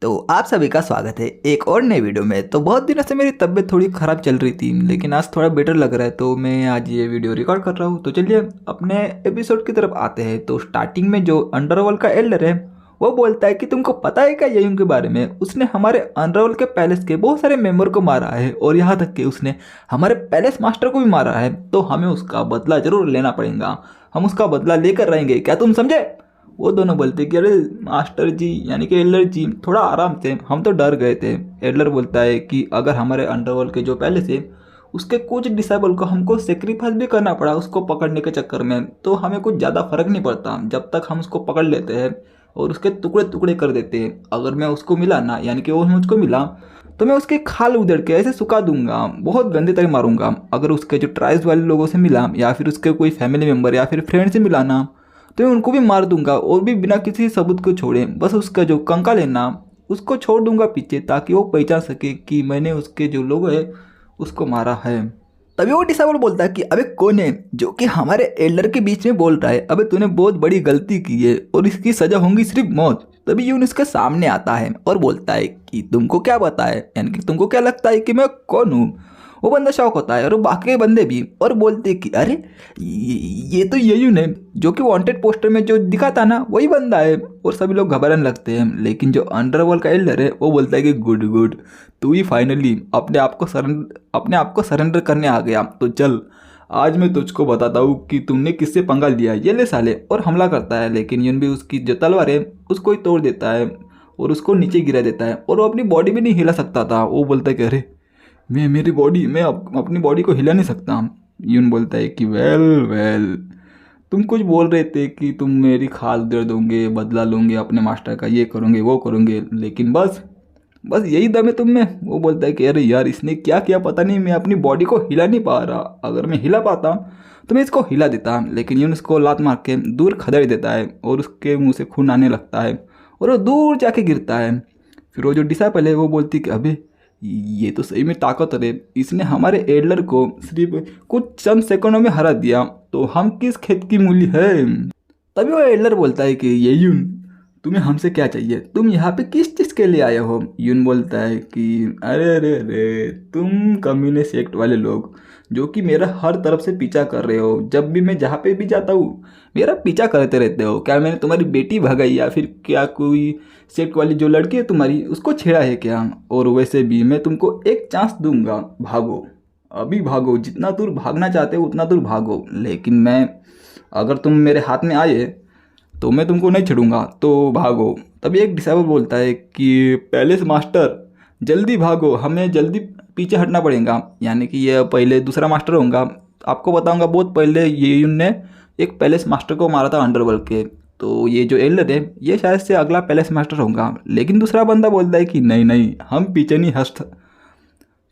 तो आप सभी का स्वागत है एक और नए वीडियो में। तो बहुत दिनों से मेरी तबीयत थोड़ी ख़राब चल रही थी, लेकिन आज थोड़ा बेटर लग रहा है, तो मैं आज ये वीडियो रिकॉर्ड कर रहा हूँ। तो चलिए अपने एपिसोड की तरफ आते हैं। तो स्टार्टिंग में जो अंडरवर्ल्ड का एल्डर है वो बोलता है कि तुमको पता है क्या ययूंग के बारे में, उसने हमारे अंडरवर्ल्ड के पैलेस के बहुत सारे मेंबर को मारा है और यहाँ तक कि उसने हमारे पैलेस मास्टर को भी मारा है। तो हमें उसका बदला जरूर लेना पड़ेगा, हम उसका बदला लेकर रहेंगे, क्या तुम समझे? वो दोनों बोलते कि अरे मास्टर जी यानी कि एल्डर जी थोड़ा आराम से, हम तो डर गए थे। एल्डर बोलता है कि अगर हमारे अंडरवर्ल्ड के जो पैलेस है उसके कुछ डिसेबल को हमको सेक्रीफाइस भी करना पड़ा उसको पकड़ने के चक्कर में, तो हमें कुछ ज़्यादा फर्क नहीं पड़ता जब तक हम उसको पकड़ लेते हैं और उसके टुकड़े टुकड़े कर देते हैं। अगर मैं उसको मिला ना, यानी कि वो मुझको मिला, तो मैं उसके खाल उधड़ के ऐसे सुखा दूंगा, बहुत गंदे तरह मारूंगा। अगर उसके जो ट्राइब्स वाले लोगों से मिला या फिर उसके कोई फैमिली मेम्बर या फिर फ्रेंड से मिला ना, तो मैं उनको भी मार दूंगा और भी बिना किसी सबूत को छोड़े। बस उसका जो कंकाल है ना उसको छोड़ दूंगा पीछे, ताकि वो पहचान सके कि मैंने उसके जो लोग है उसको मारा है। तभी वो डिसाइबल बोलता है कि अबे कौन है जो कि हमारे एल्डर के बीच में बोल रहा है, अबे तूने बहुत बड़ी गलती की है और इसकी सजा होगी सिर्फ मौत। तभी यून उसके सामने आता है और बोलता है कि तुमको क्या पता है, यानी कि तुमको क्या लगता है कि मैं कौन हूँ। वो बंदा शौक होता है और वो बाकी के बंदे भी, और बोलते हैं कि अरे ये तो ययून है जो कि वांटेड पोस्टर में जो दिखा था ना वही बंदा है। और सभी लोग घबराने लगते हैं, लेकिन जो अंडरवर्ल्ड का एल्डर है वो बोलता है कि गुड गुड, तू ही फाइनली अपने आप को सरेंडर करने आ गया। तो चल आज मैं तुझको बताता हूँ कि तुमने किससे पंगा लिया, ये ले साले। और हमला करता है, लेकिन यून भी उसकी जो तलवार है उसको ही तोड़ देता है और उसको नीचे गिरा देता है और वो अपनी बॉडी भी नहीं हिला सकता था। वो बोलता है कि अरे मैं अपनी बॉडी को हिला नहीं सकता। यून बोलता है कि वेल वेल, तुम कुछ बोल रहे थे कि तुम मेरी खाल दे दोगे, बदला लोगे अपने मास्टर का, ये करोगे वो करोगे, लेकिन बस यही दम है तुम में। वो बोलता है कि अरे यार इसने क्या किया पता नहीं, मैं अपनी बॉडी को हिला नहीं पा रहा, अगर मैं हिला पाता तो मैं इसको हिला देता। लेकिन यून उसको लात मार के दूर खदेड़ देता है और उसके मुंह से खून आने लगता है और वो दूर जाके गिरता है। फिर वो जो डिसाइपल है वो बोलती कि अबे ये तो सही में ताकत है, इसने हमारे एडलर को सिर्फ कुछ चंद सेकंडों में हरा दिया, तो हम किस खेत की मूली है। तभी वो एडलर बोलता है कि ये यून, तुम्हें हमसे क्या चाहिए, तुम यहाँ पे किस चीज़ के लिए आए हो? यून बोलता है कि अरे अरे अरे तुम कम्युनिस्ट सेक्ट वाले लोग जो कि मेरा हर तरफ से पीछा कर रहे हो, जब भी मैं जहाँ पे भी जाता हूँ मेरा पीछा करते रहते हो। क्या मैंने तुम्हारी बेटी भगाई या फिर क्या कोई सेक्ट वाली जो लड़की है तुम्हारी उसको छेड़ा है क्या? और वैसे भी मैं तुमको एक चांस दूंगा, भागो, अभी भागो, जितना दूर भागना चाहते हो उतना दूर भागो, लेकिन मैं अगर तुम मेरे हाथ में आए तो मैं तुमको नहीं छेड़ूंगा, तो भागो। तभी एक डिसाइबल बोलता है कि पैलेस मास्टर जल्दी भागो, हमें जल्दी पीछे हटना पड़ेगा, यानी कि ये पहले दूसरा मास्टर होगा। आपको बताऊंगा बहुत पहले ये ने एक पैलेस मास्टर को मारा था अंडरवर्ल्ड के, तो ये जो एल्डर है ये शायद से अगला पैलेस मास्टर होगा। लेकिन दूसरा बंदा बोलता है कि नहीं नहीं हम पीछे नहीं हट।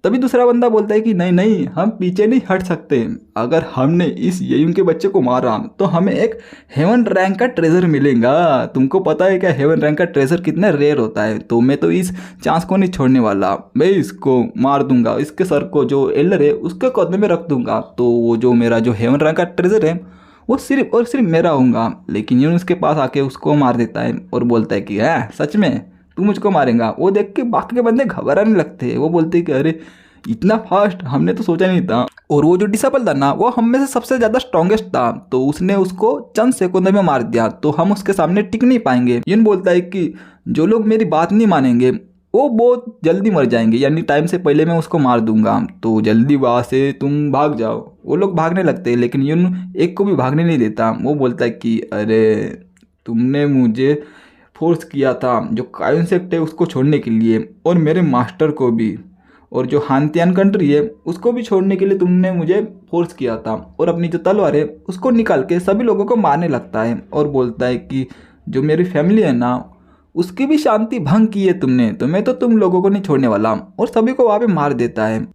तभी दूसरा बंदा बोलता है कि नहीं नहीं हम पीछे नहीं हट सकते, अगर हमने इस ययूं के बच्चे को मारा तो हमें एक हेवन रैंक का ट्रेजर मिलेगा। तुमको पता है क्या हेवन रैंक का ट्रेजर कितना रेयर होता है? तो मैं तो इस चांस को नहीं छोड़ने वाला, मैं इसको मार दूंगा, इसके सर को जो एल्डर है उसके कदम में रख दूंगा, तो वो जो मेरा जो हेवन रैंक का ट्रेजर है वो सिर्फ और सिर्फ मेरा होगा। लेकिन यूं उसके पास आके उसको मार देता है और बोलता है कि है सच में तू मुझको मारेगा? वो देख के बाकी के बंदे घबराने लगते हैं, वो बोलते हैं कि अरे इतना फास्ट हमने तो सोचा नहीं था। और वो जो डिसेबल था ना वो हम में से सबसे ज़्यादा स्ट्रॉन्गेस्ट था, तो उसने उसको चंद सेकंड में मार दिया, तो हम उसके सामने टिक नहीं पाएंगे। यून बोलता है कि जो लोग मेरी बात नहीं मानेंगे वो बहुत जल्दी मर जाएंगे, यानी टाइम से पहले मैं उसको मार दूंगा, तो जल्दी वहाँ से तुम भाग जाओ। वो लोग भागने लगते हैं, लेकिन यून एक को भी भागने नहीं देता। वो बोलता है कि अरे तुमने मुझे फोर्स किया था जो कायन सेक्ट है उसको छोड़ने के लिए, और मेरे मास्टर को भी, और जो हानतियान कंट्री है उसको भी छोड़ने के लिए तुमने मुझे फोर्स किया था। और अपनी जो तलवार है उसको निकाल के सभी लोगों को मारने लगता है और बोलता है कि जो मेरी फैमिली है ना उसकी भी शांति भंग की है तुमने, तो मैं तो तुम लोगों को नहीं छोड़ने वाला, और सभी को वहाँ पे मार देता है।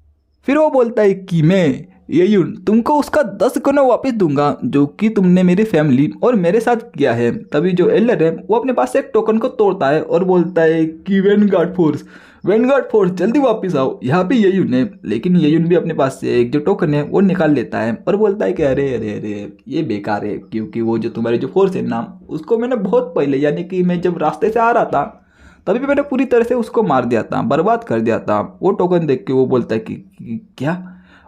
फिर वो बोलता है कि मैं ये तुमको उसका 10 गुना वापस दूंगा जो कि तुमने मेरी फैमिली और मेरे साथ किया है। तभी जो एल्डर है वो अपने पास से एक टोकन को तोड़ता है और बोलता है कि वैनगार्ड फोर्स जल्दी वापस आओ, यहाँ पे ययून है। लेकिन ययून भी अपने पास से एक जो टोकन है वो निकाल लेता है और बोलता है कि अरे अरे अरे ये बेकार है, क्योंकि वो जो तुम्हारी जो फोर्स है ना उसको मैंने बहुत पहले, यानी कि मैं जब रास्ते से आ रहा था तभी भी मैंने पूरी तरह से उसको मार दिया था, बर्बाद कर दिया था। वो टोकन देख के वो बोलता है कि क्या,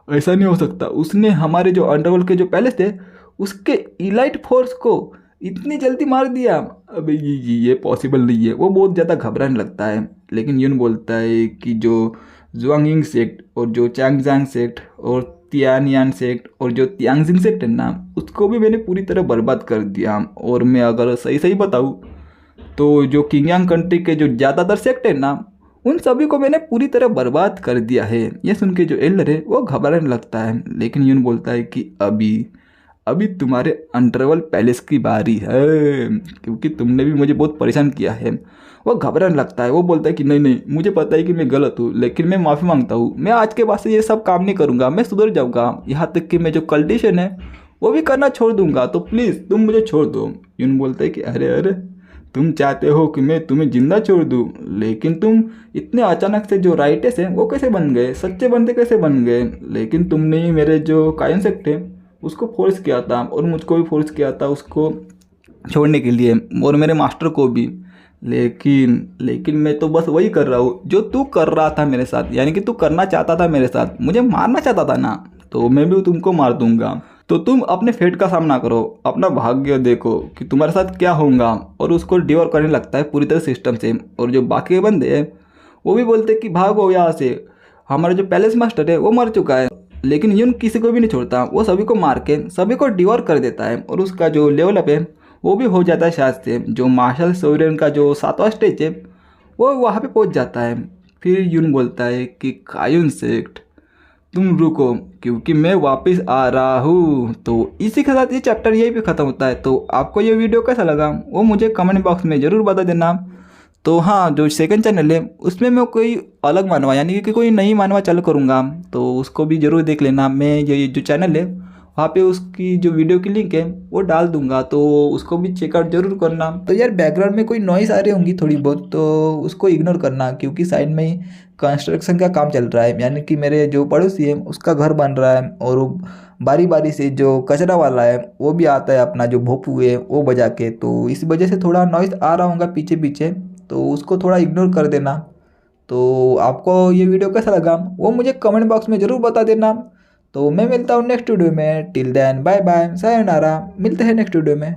ऐसा नहीं हो सकता, उसने हमारे जो अंडरवर्ल्ड के जो पैलेस थे उसके इलाइट फोर्स को इतनी जल्दी मार दिया। अबे ये पॉसिबल नहीं है। वो बहुत ज़्यादा घबराने लगता है। लेकिन यून बोलता है कि जो जुआंगिंग सेक्ट और जो चैंगजांग सेक्ट और तियानियान सेक्ट और जो तियांगजिंग सेक्ट है ना, उसको भी मैंने पूरी तरह बर्बाद कर दिया। और मैं अगर सही सही बताऊँ तो जो किंगयांग कंट्री के जो ज़्यादातर सेक्ट है ना, उन सभी को मैंने पूरी तरह बर्बाद कर दिया है। ये सुन के जो एल्डर है वो घबराने लगता है। लेकिन यून बोलता है कि अभी अभी तुम्हारे अंडरवर्ल्ड पैलेस की बारी है, क्योंकि तुमने भी मुझे बहुत परेशान किया है। वो घबराने लगता है। वो बोलता है कि नहीं नहीं, मुझे पता है कि मैं गलत हूँ, लेकिन मैं माफ़ी मांगता हूँ। मैं आज के बाद से ये सब काम नहीं करूँगा, मैं सुधर जाऊँगा। यहाँ तक कि मैं जो कल्टिशन है वो भी करना छोड़ दूंगा, तो प्लीज़ तुम मुझे छोड़ दो। यून बोलता है कि अरे अरे, तुम चाहते हो कि मैं तुम्हें जिंदा छोड़ दूँ, लेकिन तुम इतने अचानक से जो राइटर्स हैं वो कैसे बन गए, सच्चे बंदे कैसे बन गए? लेकिन तुमने ही मेरे जो कायन सेक्ट है उसको फोर्स किया था, और मुझको भी फोर्स किया था उसको छोड़ने के लिए, और मेरे मास्टर को भी। लेकिन मैं तो बस वही कर रहा हूँ जो तू कर रहा था मेरे साथ, यानी कि तू करना चाहता था मेरे साथ, मुझे मारना चाहता था ना, तो मैं भी तुमको मार दूंगा। तो तुम अपने फेट का सामना करो, अपना भाग्य देखो कि तुम्हारे साथ क्या होगा। और उसको डिवोर करने लगता है पूरी तरह सिस्टम से। और जो बाकी के बंदे हैं वो भी बोलते हैं कि भागो यहाँ से, हमारा जो पैलेस मास्टर है वो मर चुका है। लेकिन यून किसी को भी नहीं छोड़ता, वो सभी को मार के सभी को डिवोर कर देता है। और उसका जो लेवल अप है वो भी हो जाता है शायद से। जो मार्शल सोवरेन का जो 7वां स्टेज है वो वहाँ पे पहुँच जाता है। फिर यून बोलता है कि कायुन सेक्ट तुम रुको, क्योंकि मैं वापस आ रहा हूँ। तो इसी के साथ ये चैप्टर यही भी ख़त्म होता है। तो आपको ये वीडियो कैसा लगा वो मुझे कमेंट बॉक्स में ज़रूर बता देना। तो हाँ, जो सेकंड चैनल है उसमें मैं कोई अलग मानवा, यानी कि कोई नई मानवा चालू करूँगा, तो उसको भी ज़रूर देख लेना। मैं ये जो चैनल है वहाँ पे उसकी जो वीडियो की लिंक है वो डाल दूंगा, तो उसको भी चेकआउट जरूर करना। तो यार बैकग्राउंड में कोई नॉइस आ रही होंगी थोड़ी बहुत, तो उसको इग्नोर करना, क्योंकि साइड में ही कंस्ट्रक्शन का काम चल रहा है, यानी कि मेरे जो पड़ोसी है उसका घर बन रहा है। और वो बारी बारी से जो कचरा वाला है वो भी आता है अपना जो भोपू है वो बजा के, तो इस वजह से थोड़ा नॉइस आ रहा होगा पीछे पीछे, तो उसको थोड़ा इग्नोर कर देना। तो आपको ये वीडियो कैसा लगा वो मुझे कमेंट बॉक्स में ज़रूर बता देना। तो मैं मिलता हूँ नेक्स्ट वीडियो में। टिल देन बाय बाय, सायोनारा, मिलते हैं नेक्स्ट वीडियो में।